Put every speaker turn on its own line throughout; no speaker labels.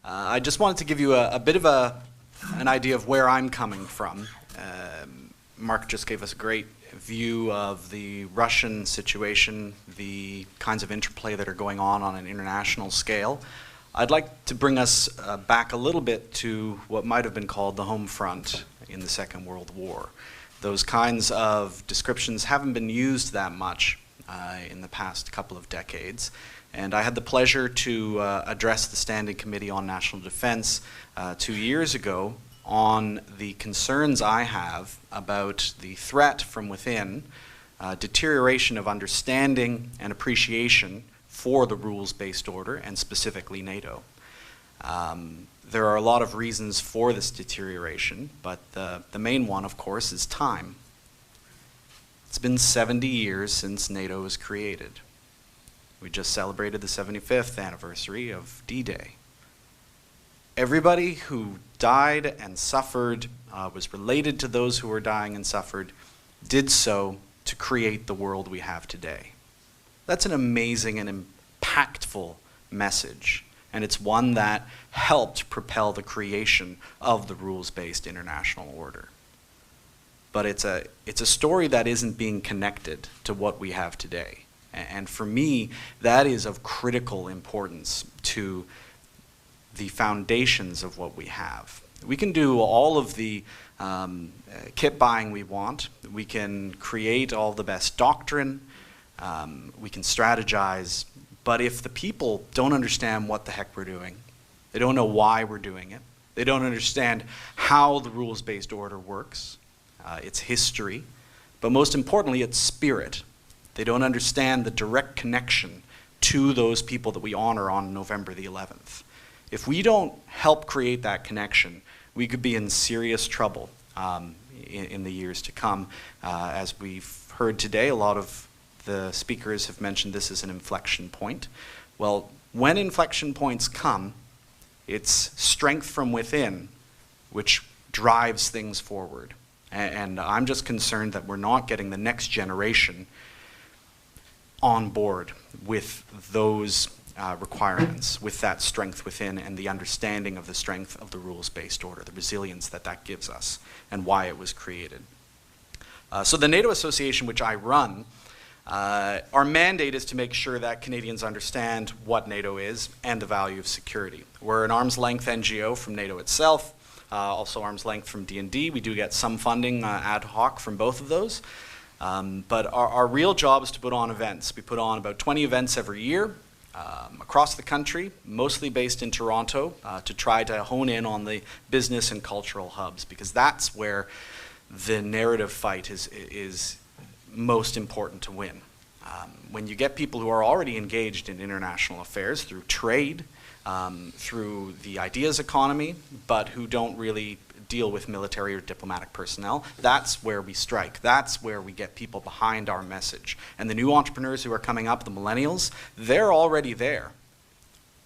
I just wanted to give you a bit of an idea of where I'm coming from. Marc just gave us a great view of the Russian situation, the kinds of interplay that are going on an international scale. I'd like to bring us back a little bit to what might have been called the home front in the Second World War. Those kinds of descriptions haven't been used that much in the past couple of decades. And I had the pleasure to address the Standing Committee on National Defense 2 years ago on the concerns I have about the threat from within, deterioration of understanding and appreciation for the rules-based order, and specifically NATO. There are a lot of reasons for this deterioration, but the main one, of course, is time. It's been 70 years since NATO was created. We just celebrated the 75th anniversary of D-Day. Everybody who died and suffered, was related to those who were dying and suffered, did so to create the world we have today. That's an amazing and impactful message, and it's one that helped propel the creation of the rules-based international order. But it's a story that isn't being connected to what we have today. And for me, that is of critical importance to the foundations of what we have. We can do all of the kit buying we want. We can create all the best doctrine. We can strategize. But if the people don't understand what the heck we're doing, they don't know why we're doing it, they don't understand how the rules-based order works, its history, but most importantly, its spirit. They don't understand the direct connection to those people that we honor on November the 11th. If we don't help create that connection, we could be in serious trouble in the years to come. As we've heard today, a lot of the speakers have mentioned this as an inflection point. Well, when inflection points come, it's strength from within which drives things forward. And I'm just concerned that we're not getting the next generation on board with those requirements, with that strength within and the understanding of the strength of the rules-based order, the resilience that that gives us, and why it was created. So the NATO Association, which I run, our mandate is to make sure that Canadians understand what NATO is and the value of security. We're an arm's length NGO from NATO itself, also arm's length from D&D. We do get some funding ad hoc from both of those. But our real job is to put on events. We put on about 20 events every year across the country, mostly based in Toronto, to try to hone in on the business and cultural hubs, because that's where the narrative fight is most important to win. When you get people who are already engaged in international affairs through trade, through the ideas economy, but who don't really deal with military or diplomatic personnel, that's where we strike. That's where we get people behind our message. And the new entrepreneurs who are coming up, the millennials, they're already there.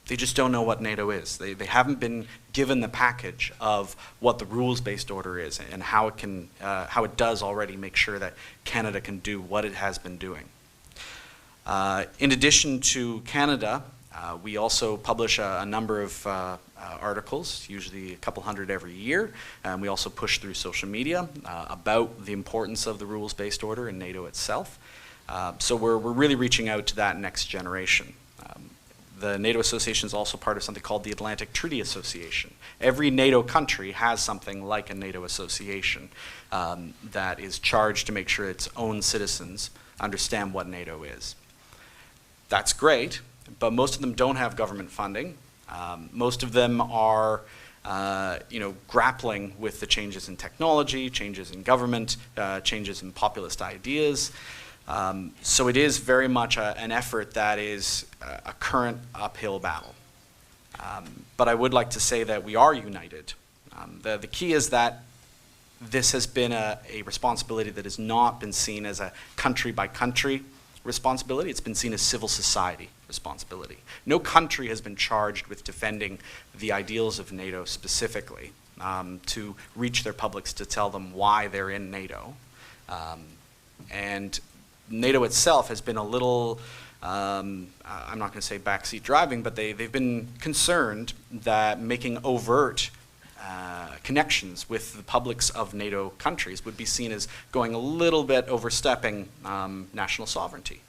They just don't know what NATO is. They haven't been given the package of what the rules-based order is and how it does already make sure that Canada can do what it has been doing. In addition to Canada, we also publish a number of articles, usually a couple hundred every year, and we also push through social media about the importance of the rules-based order in NATO itself. So we're really reaching out to that next generation. The NATO Association is also part of something called the Atlantic Treaty Association. Every NATO country has something like a NATO association that is charged to make sure its own citizens understand what NATO is. That's great, but most of them don't have government funding. Most of them are grappling with the changes in technology, changes in government, changes in populist ideas. So it is very much an effort that is a current uphill battle. But I would like to say that we are united. The key is that this has been a responsibility that has not been seen as a country-by-country responsibility. It's been seen as civil society responsibility. No country has been charged with defending the ideals of NATO specifically, to reach their publics to tell them why they're in NATO. And NATO itself has been a little I'm not going to say backseat driving, but they've been concerned that making overt connections with the publics of NATO countries would be seen as going a little bit overstepping national sovereignty.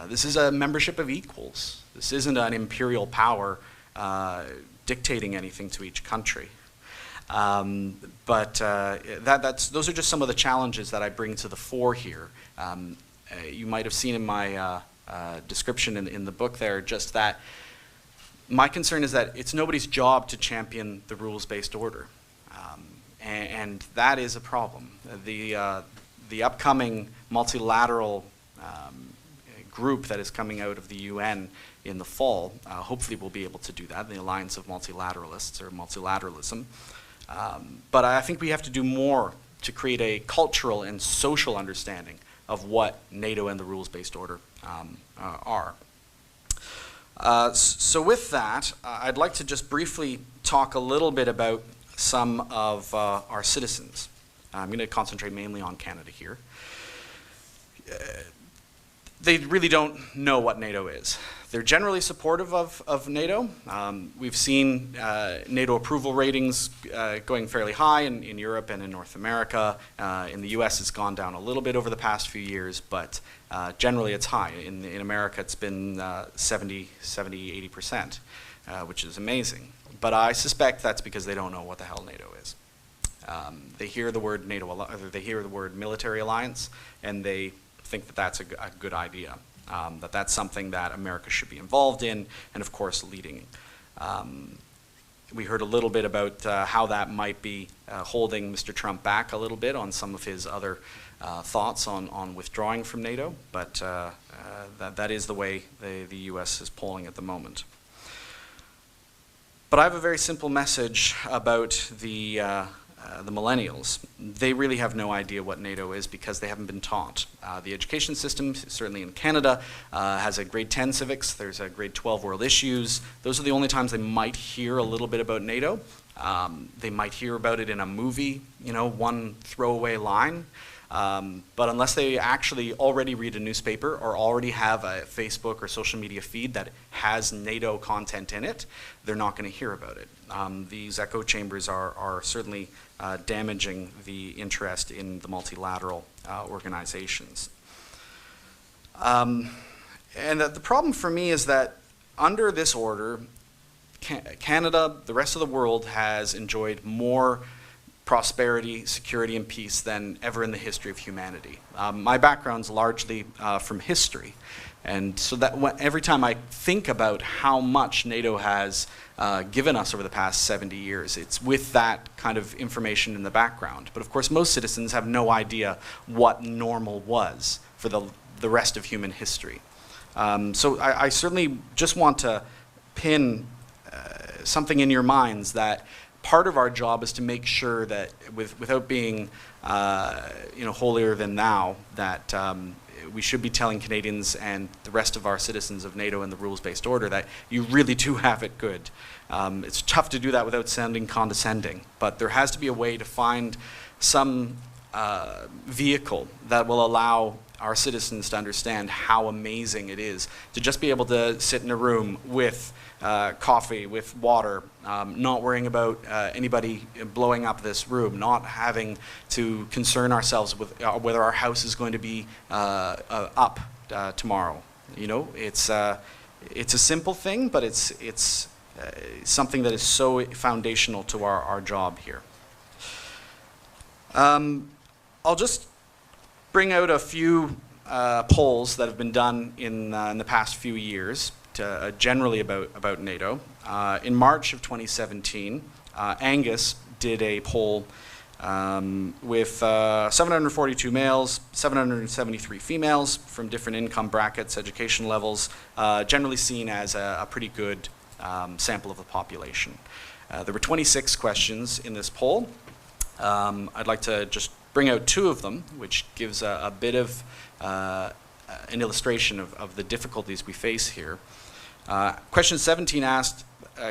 This is a membership of equals. This isn't an imperial power dictating anything to each country. Those are just some of the challenges that I bring to the fore here. You might have seen in my description in the book there just that my concern is that it's nobody's job to champion the rules-based order. And that is a problem. The upcoming multilateral group that is coming out of the UN in the fall, hopefully we'll be able to do that, the Alliance of Multilateralists, or multilateralism. But I think we have to do more to create a cultural and social understanding of what NATO and the rules-based order are. So with that, I'd like to just briefly talk a little bit about some of our citizens. I'm going to concentrate mainly on Canada here. They really don't know what NATO is. They're generally supportive of NATO. We've seen NATO approval ratings going fairly high in Europe and in North America. In the US, it's gone down a little bit over the past few years, but generally it's high. In America, it's been 70, 80%, which is amazing. But I suspect that's because they don't know what the hell NATO is. They hear the word NATO, they hear the word military alliance, and they think that that's a good idea, that that's something that America should be involved in, and of course leading. We heard a little bit about how that might be holding Mr. Trump back a little bit on some of his other thoughts on withdrawing from NATO, but that is the way the US is polling at the moment. But I have a very simple message about the millennials. They really have no idea what NATO is because they haven't been taught. The education system, certainly in Canada, has a grade 10 civics, there's a grade 12 world issues. Those are the only times they might hear a little bit about NATO. They might hear about it in a movie, one throwaway line. But unless they actually already read a newspaper or already have a Facebook or social media feed that has NATO content in it, they're not going to hear about it. These echo chambers are certainly damaging the interest in the multilateral organizations. And the problem for me is that under this order, Canada, the rest of the world, has enjoyed more prosperity, security, and peace than ever in the history of humanity. My background's largely from history, and so that every time I think about how much NATO has given us over the past 70 years, it's with that kind of information in the background. But of course, most citizens have no idea what normal was for the rest of human history. So I certainly just want to pin something in your minds that part of our job is to make sure that, without being, holier than thou, that we should be telling Canadians and the rest of our citizens of NATO and the rules-based order that you really do have it good. It's tough to do that without sounding condescending, but there has to be a way to find some vehicle that will allow our citizens to understand how amazing it is to just be able to sit in a room with coffee, with water, not worrying about anybody blowing up this room, not having to concern ourselves with whether our house is going to be up tomorrow. It's a simple thing, but it's something that is so foundational to our job here. I'll just bring out a few polls that have been done in the past few years, generally about NATO. In March of 2017, Angus did a poll with 742 males, 773 females from different income brackets, education levels, generally seen as a pretty good sample of the population. There were 26 questions in this poll. I'd like to just bring out two of them, which gives a bit of an illustration of the difficulties we face here. Question 17 asked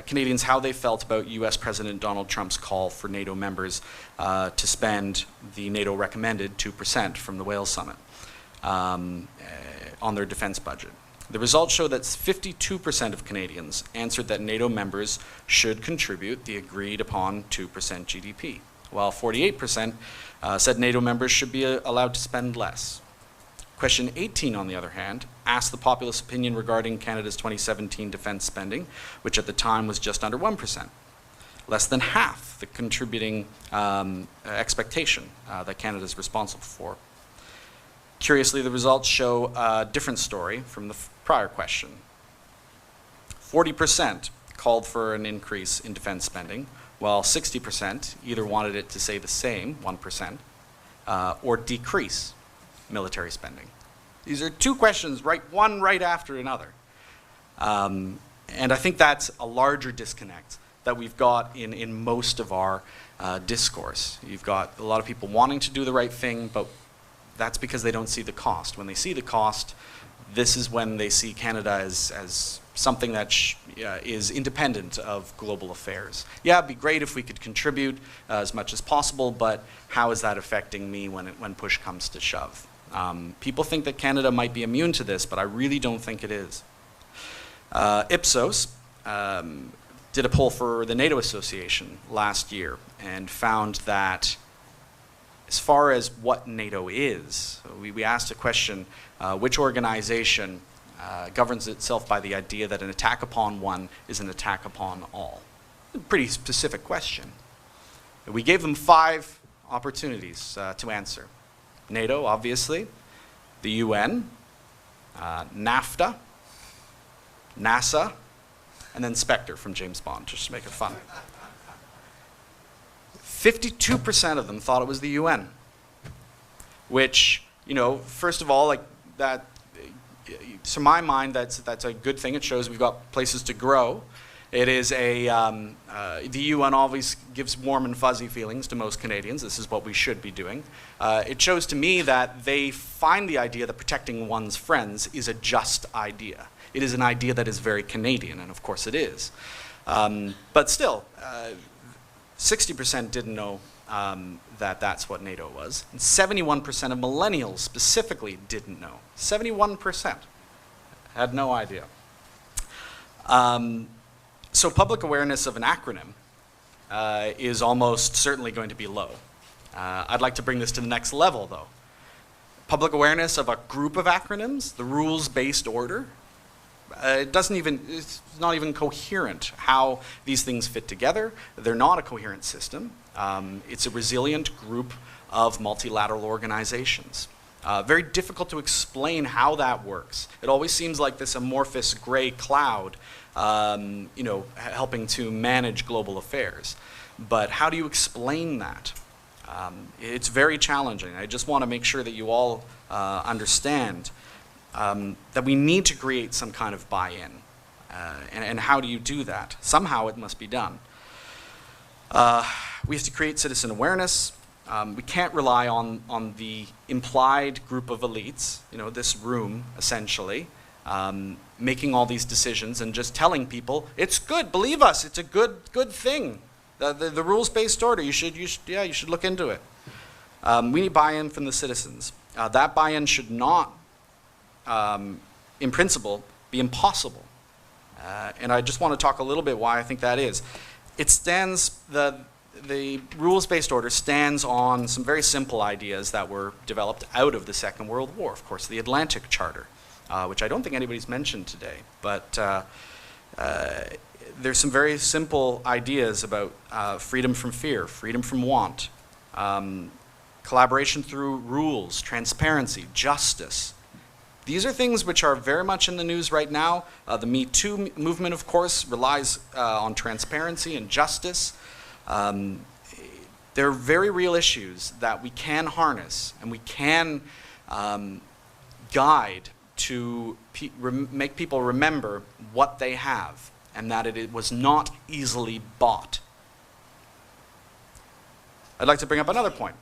Canadians how they felt about US President Donald Trump's call for NATO members to spend the NATO recommended 2% from the Wales Summit on their defense budget. The results show that 52% of Canadians answered that NATO members should contribute the agreed upon 2% GDP, while 48% said NATO members should be allowed to spend less. Question 18, on the other hand, asked the populace opinion regarding Canada's 2017 defence spending, which at the time was just under 1%. Less than half the contributing expectation that Canada is responsible for. Curiously, the results show a different story from the prior question. 40% called for an increase in defense spending, while 60% either wanted it to stay the same, 1%, or decrease military spending. These are two questions, one right after another. And I think that's a larger disconnect that we've got in most of our discourse. You've got a lot of people wanting to do the right thing, but that's because they don't see the cost. When they see the cost, this is when they see Canada as something that is independent of global affairs. Yeah, it'd be great if we could contribute as much as possible, but how is that affecting me when push comes to shove? People think that Canada might be immune to this, but I really don't think it is. Ipsos did a poll for the NATO Association last year and found that as far as what NATO is, we asked a question, which organization governs itself by the idea that an attack upon one is an attack upon all? A pretty specific question. We gave them 5 opportunities to answer. NATO, obviously, the UN, NAFTA, NASA, and then Spectre from James Bond, just to make it fun. 52% of them thought it was the UN, which, first of all, to my mind, that's a good thing. It shows we've got places to grow. It is the UN always gives warm and fuzzy feelings to most Canadians. This is what we should be doing. It shows to me that they find the idea that protecting one's friends is a just idea. It is an idea that is very Canadian, and of course it is. But still, 60% didn't know that that's what NATO was. And 71% of millennials specifically didn't know. 71% had no idea. So public awareness of an acronym is almost certainly going to be low. I'd like to bring this to the next level, though. Public awareness of a group of acronyms, the rules-based order, it's not even coherent how these things fit together. They're not a coherent system. It's a resilient group of multilateral organizations. Very difficult to explain how that works. It always seems like this amorphous gray cloud, helping to manage global affairs. But how do you explain that? It's very challenging. I just want to make sure that you all understand that we need to create some kind of buy-in. And how do you do that? Somehow it must be done. We have to create citizen awareness. We can't rely on the implied group of elites, this room, essentially, making all these decisions and just telling people, it's good, believe us, it's a good thing. The rules-based order, you should look into it. We need buy-in from the citizens. That buy-in should not, in principle, be impossible. And I just want to talk a little bit why I think that is. It stands, the rules-based order stands on some very simple ideas that were developed out of the Second World War. Of course, the Atlantic Charter, which I don't think anybody's mentioned today, but there's some very simple ideas about freedom from fear, freedom from want, collaboration through rules, transparency, justice. These are things which are very much in the news right now. The Me Too movement, of course, relies on transparency and justice. They're very real issues that we can harness and we can guide to make people remember what they have and that it was not easily bought. I'd like to bring up another point.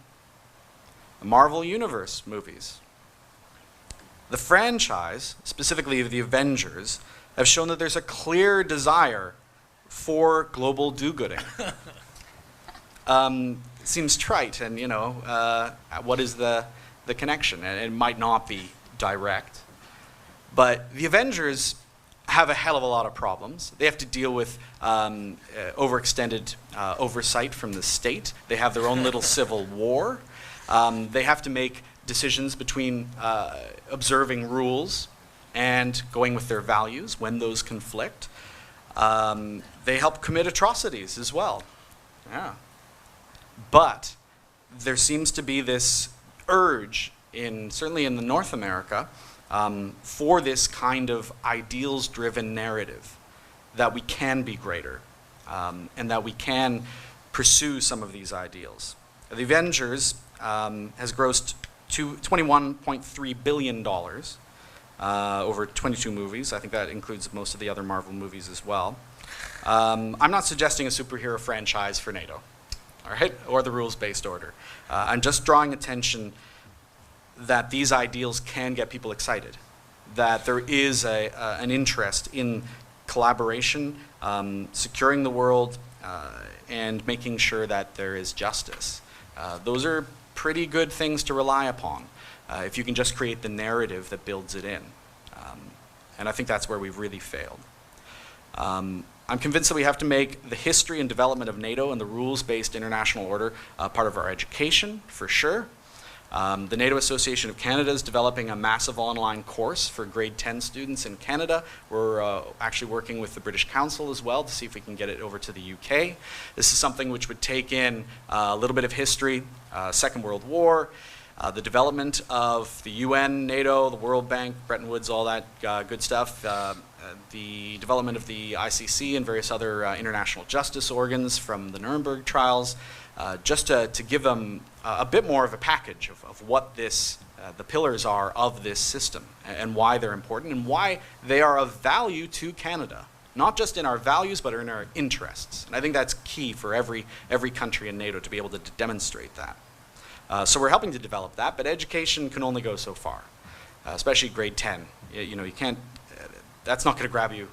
The Marvel Universe movies. The franchise, specifically the Avengers, have shown that there's a clear desire for global do-gooding. Seems trite, and what is the connection? And it might not be direct. But the Avengers have a hell of a lot of problems. They have to deal with overextended oversight from the state. They have their own little civil war. They have to make decisions between observing rules and going with their values when those conflict. They help commit atrocities as well. Yeah. But there seems to be this urge, certainly in North America, for this kind of ideals-driven narrative that we can be greater and that we can pursue some of these ideals. The Avengers has grossed $21.3 billion over 22 movies. I think that includes most of the other Marvel movies as well. I'm not suggesting a superhero franchise for NATO, all right, or the rules-based order. I'm just drawing attention that these ideals can get people excited, that there is an interest in collaboration, securing the world, and making sure that there is justice. Those are pretty good things to rely upon if you can just create the narrative that builds it in. And I think that's where we've really failed. I'm convinced that we have to make the history and development of NATO and the rules-based international order part of our education, for sure. The NATO Association of Canada is developing a massive online course for grade 10 students in Canada. We're actually working with the British Council as well to see if we can get it over to the UK. This is something which would take in a little bit of history, Second World War, the development of the UN, NATO, the World Bank, Bretton Woods, all that good stuff, the development of the ICC and various other international justice organs from the Nuremberg trials, just to give them a bit more of a package of what the pillars are of this system and why they're important and why they are of value to Canada. Not just in our values, but in our interests. And I think that's key for every country in NATO to be able to demonstrate that. So we're helping to develop that, but education can only go so far, especially grade 10. You can't, that's not going to grab you,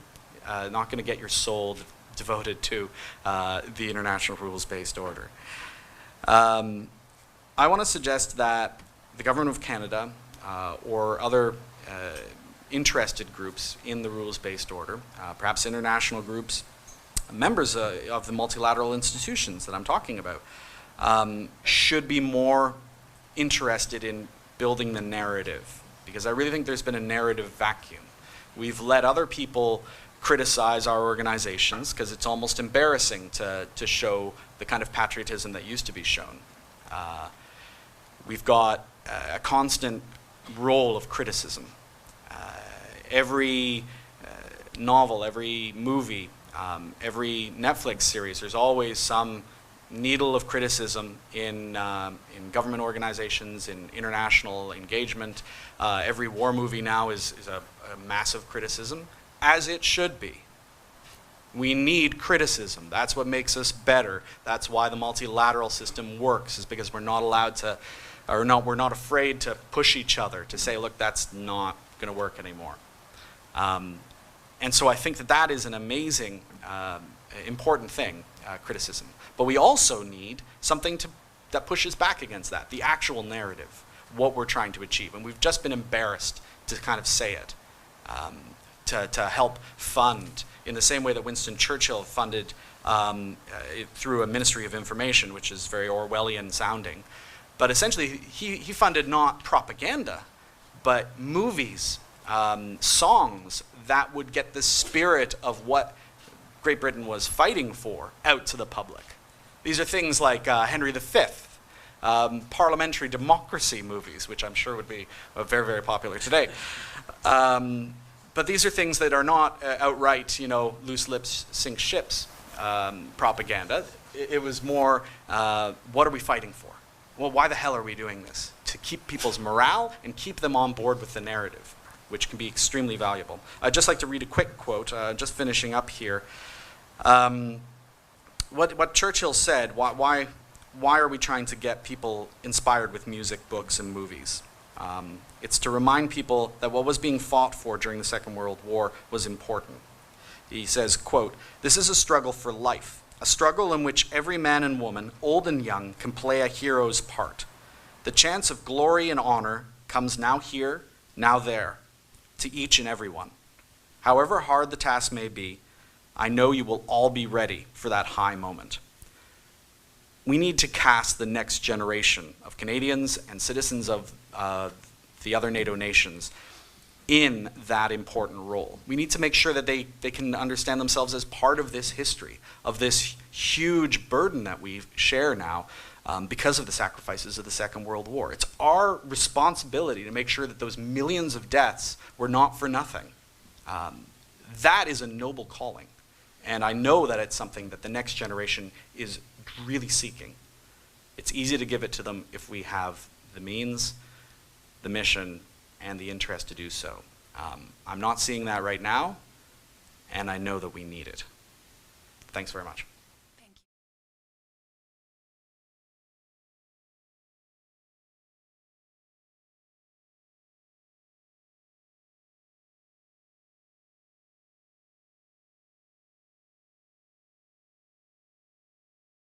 not going to get your soul devoted to the international rules-based order. I want to suggest that the Government of Canada or other interested groups in the rules-based order, perhaps international groups, members of the multilateral institutions that I'm talking about, should be more interested in building the narrative, because I really think there's been a narrative vacuum. We've let other people criticize our organizations because it's almost embarrassing to show the kind of patriotism that used to be shown. We've got a constant role of criticism. Every novel, every movie, every Netflix series, there's always some needle of criticism in government organizations, in international engagement. Every war movie now is a massive criticism, as it should be. We need criticism. That's what makes us better. That's why the multilateral system works, is because we're not allowed to, or we're not afraid to push each other, to say, look, that's not going to work anymore. And so I think that is an amazing, important thing, criticism. But we also need something that pushes back against that, the actual narrative, what we're trying to achieve. And we've just been embarrassed to kind of say it, to help fund, in the same way that Winston Churchill funded through a Ministry of Information, which is very Orwellian sounding. But essentially, he funded not propaganda, but movies, songs that would get the spirit of what Great Britain was fighting for out to the public. These are things like Henry V, parliamentary democracy movies, which I'm sure would be very, very popular today. But these are things that are not outright, loose lips sink ships propaganda. It was more, what are we fighting for? Well, why the hell are we doing this? To keep people's morale and keep them on board with the narrative, which can be extremely valuable. I'd just like to read a quick quote, just finishing up here. What Churchill said, why are we trying to get people inspired with music, books, and movies? It's to remind people that what was being fought for during the Second World War was important. He says, quote, "This is a struggle for life, a struggle in which every man and woman, old and young, can play a hero's part. The chance of glory and honor comes now here, now there. to each and every one. However hard the task may be, I know you will all be ready for that high moment. We need to cast the next generation of Canadians and citizens of the other NATO nations in that important role. We need to make sure that they can understand themselves as part of this history, of this huge burden that we share now because of the sacrifices of the Second World War. It's our responsibility to make sure that those millions of deaths were not for nothing. That is a noble calling. And I know that it's something that the next generation is really seeking. It's easy to give it to them if we have the means, the mission, and the interest to do so. I'm not seeing that right now, and I know that we need it. Thanks very much.